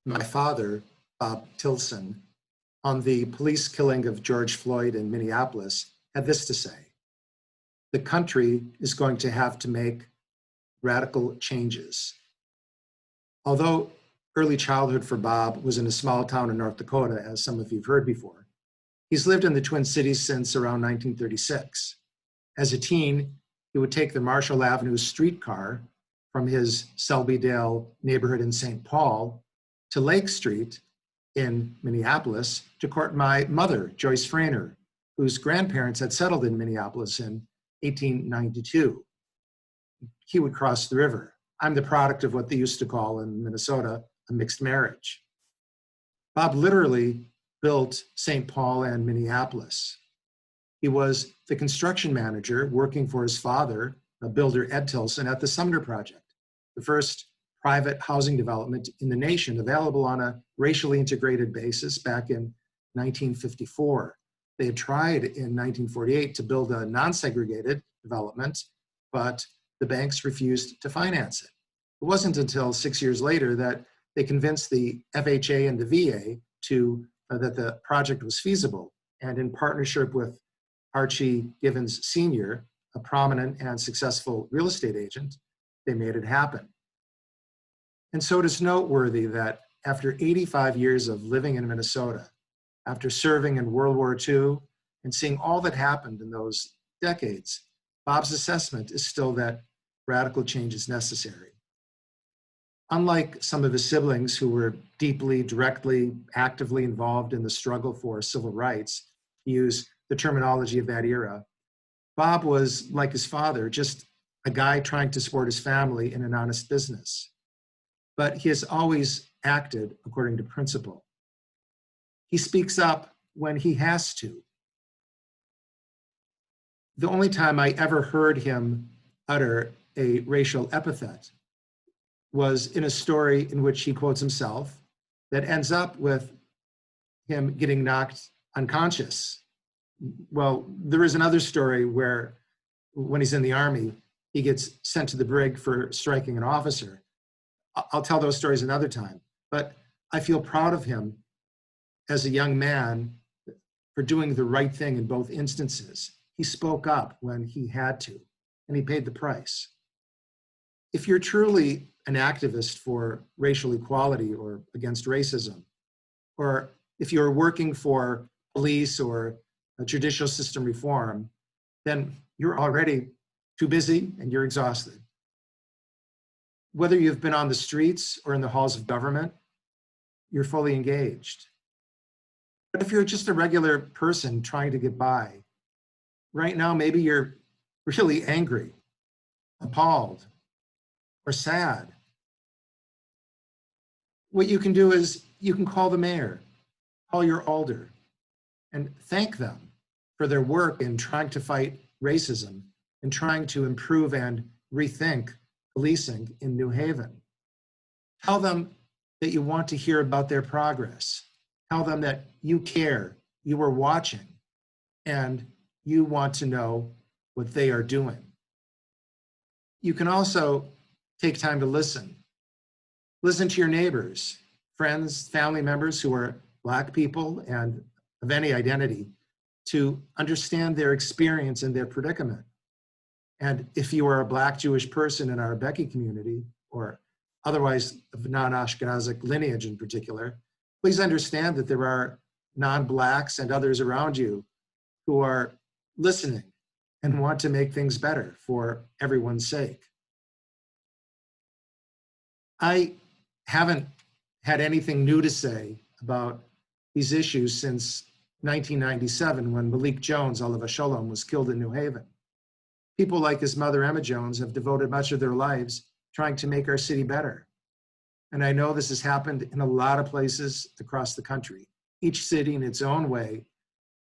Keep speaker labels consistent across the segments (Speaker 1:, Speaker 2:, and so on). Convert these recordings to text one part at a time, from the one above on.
Speaker 1: My father, Bob Tilsen, on the police killing of George Floyd in Minneapolis, had this to say: the country is going to have to make radical changes. Although early childhood for Bob was in a small town in North Dakota, as some of you have heard before, he's lived in the Twin Cities since around 1936. As a teen, he would take the Marshall Avenue streetcar from his Selby-Dale neighborhood in St. Paul to Lake Street in Minneapolis to court my mother, Joyce Frainer, whose grandparents had settled in Minneapolis in 1892. He would cross the river. I'm the product of what they used to call in Minnesota a mixed marriage. Bob literally built St. Paul and Minneapolis. He was the construction manager working for his father, a builder Ed Tilsen, at the Sumner Project, the first private housing development in the nation available on a racially integrated basis back in 1954. They had tried in 1948 to build a non-segregated development, but the banks refused to finance it. It wasn't until 6 years later that they convinced the FHA and the VA that the project was feasible. And in partnership with Archie Givens Sr., a prominent and successful real estate agent, they made it happen. And so it is noteworthy that after 85 years of living in Minnesota, after serving in World War II and seeing all that happened in those decades, Bob's assessment is still that radical change is necessary. Unlike some of his siblings who were deeply, directly, actively involved in the struggle for civil rights, to use the terminology of that era, Bob was, like his father, just a guy trying to support his family in an honest business. But he has always acted according to principle. He speaks up when he has to. The only time I ever heard him utter a racial epithet was in a story in which he quotes himself that ends up with him getting knocked unconscious. Well, there is another story where when he's in the Army, he gets sent to the brig for striking an officer. I'll tell those stories another time, but I feel proud of him as a young man for doing the right thing in both instances. He spoke up when he had to, and he paid the price. If you're truly an activist for racial equality or against racism, or if you're working for police or a judicial system reform, then you're already too busy and you're exhausted. Whether you've been on the streets or in the halls of government, you're fully engaged. But if you're just a regular person trying to get by, right now maybe you're really angry, appalled, or sad. What you can do is you can call the mayor, call your alder, and thank them for their work in trying to fight racism and trying to improve and rethink policing in New Haven. Tell them that you want to hear about their progress. Tell them that you care, you are watching, and you want to know what they are doing. You can also take time to listen. Listen to your neighbors, friends, family members who are Black people and of any identity, to understand their experience and their predicament. And if you are a Black Jewish person in our Becky community, or otherwise of non-Ashkenazic lineage in particular, please understand that there are non-Blacks and others around you who are listening and want to make things better for everyone's sake. I haven't had anything new to say about these issues since 1997 when Malik Jones, Oliver Sholom, was killed in New Haven. People like his mother, Emma Jones, have devoted much of their lives trying to make our city better. And I know this has happened in a lot of places across the country, each city in its own way,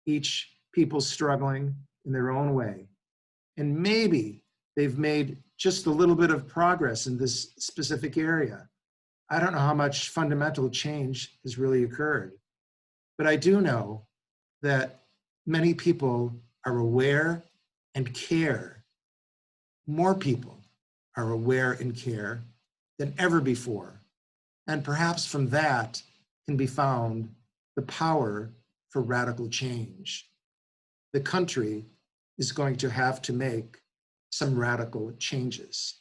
Speaker 1: each people struggling in their own way. And maybe they've made just a little bit of progress in this specific area. I don't know how much fundamental change has really occurred, but I do know that many people are aware and care. More people are aware and care than ever before. And perhaps from that can be found the power for radical change. The country is going to have to make some radical changes.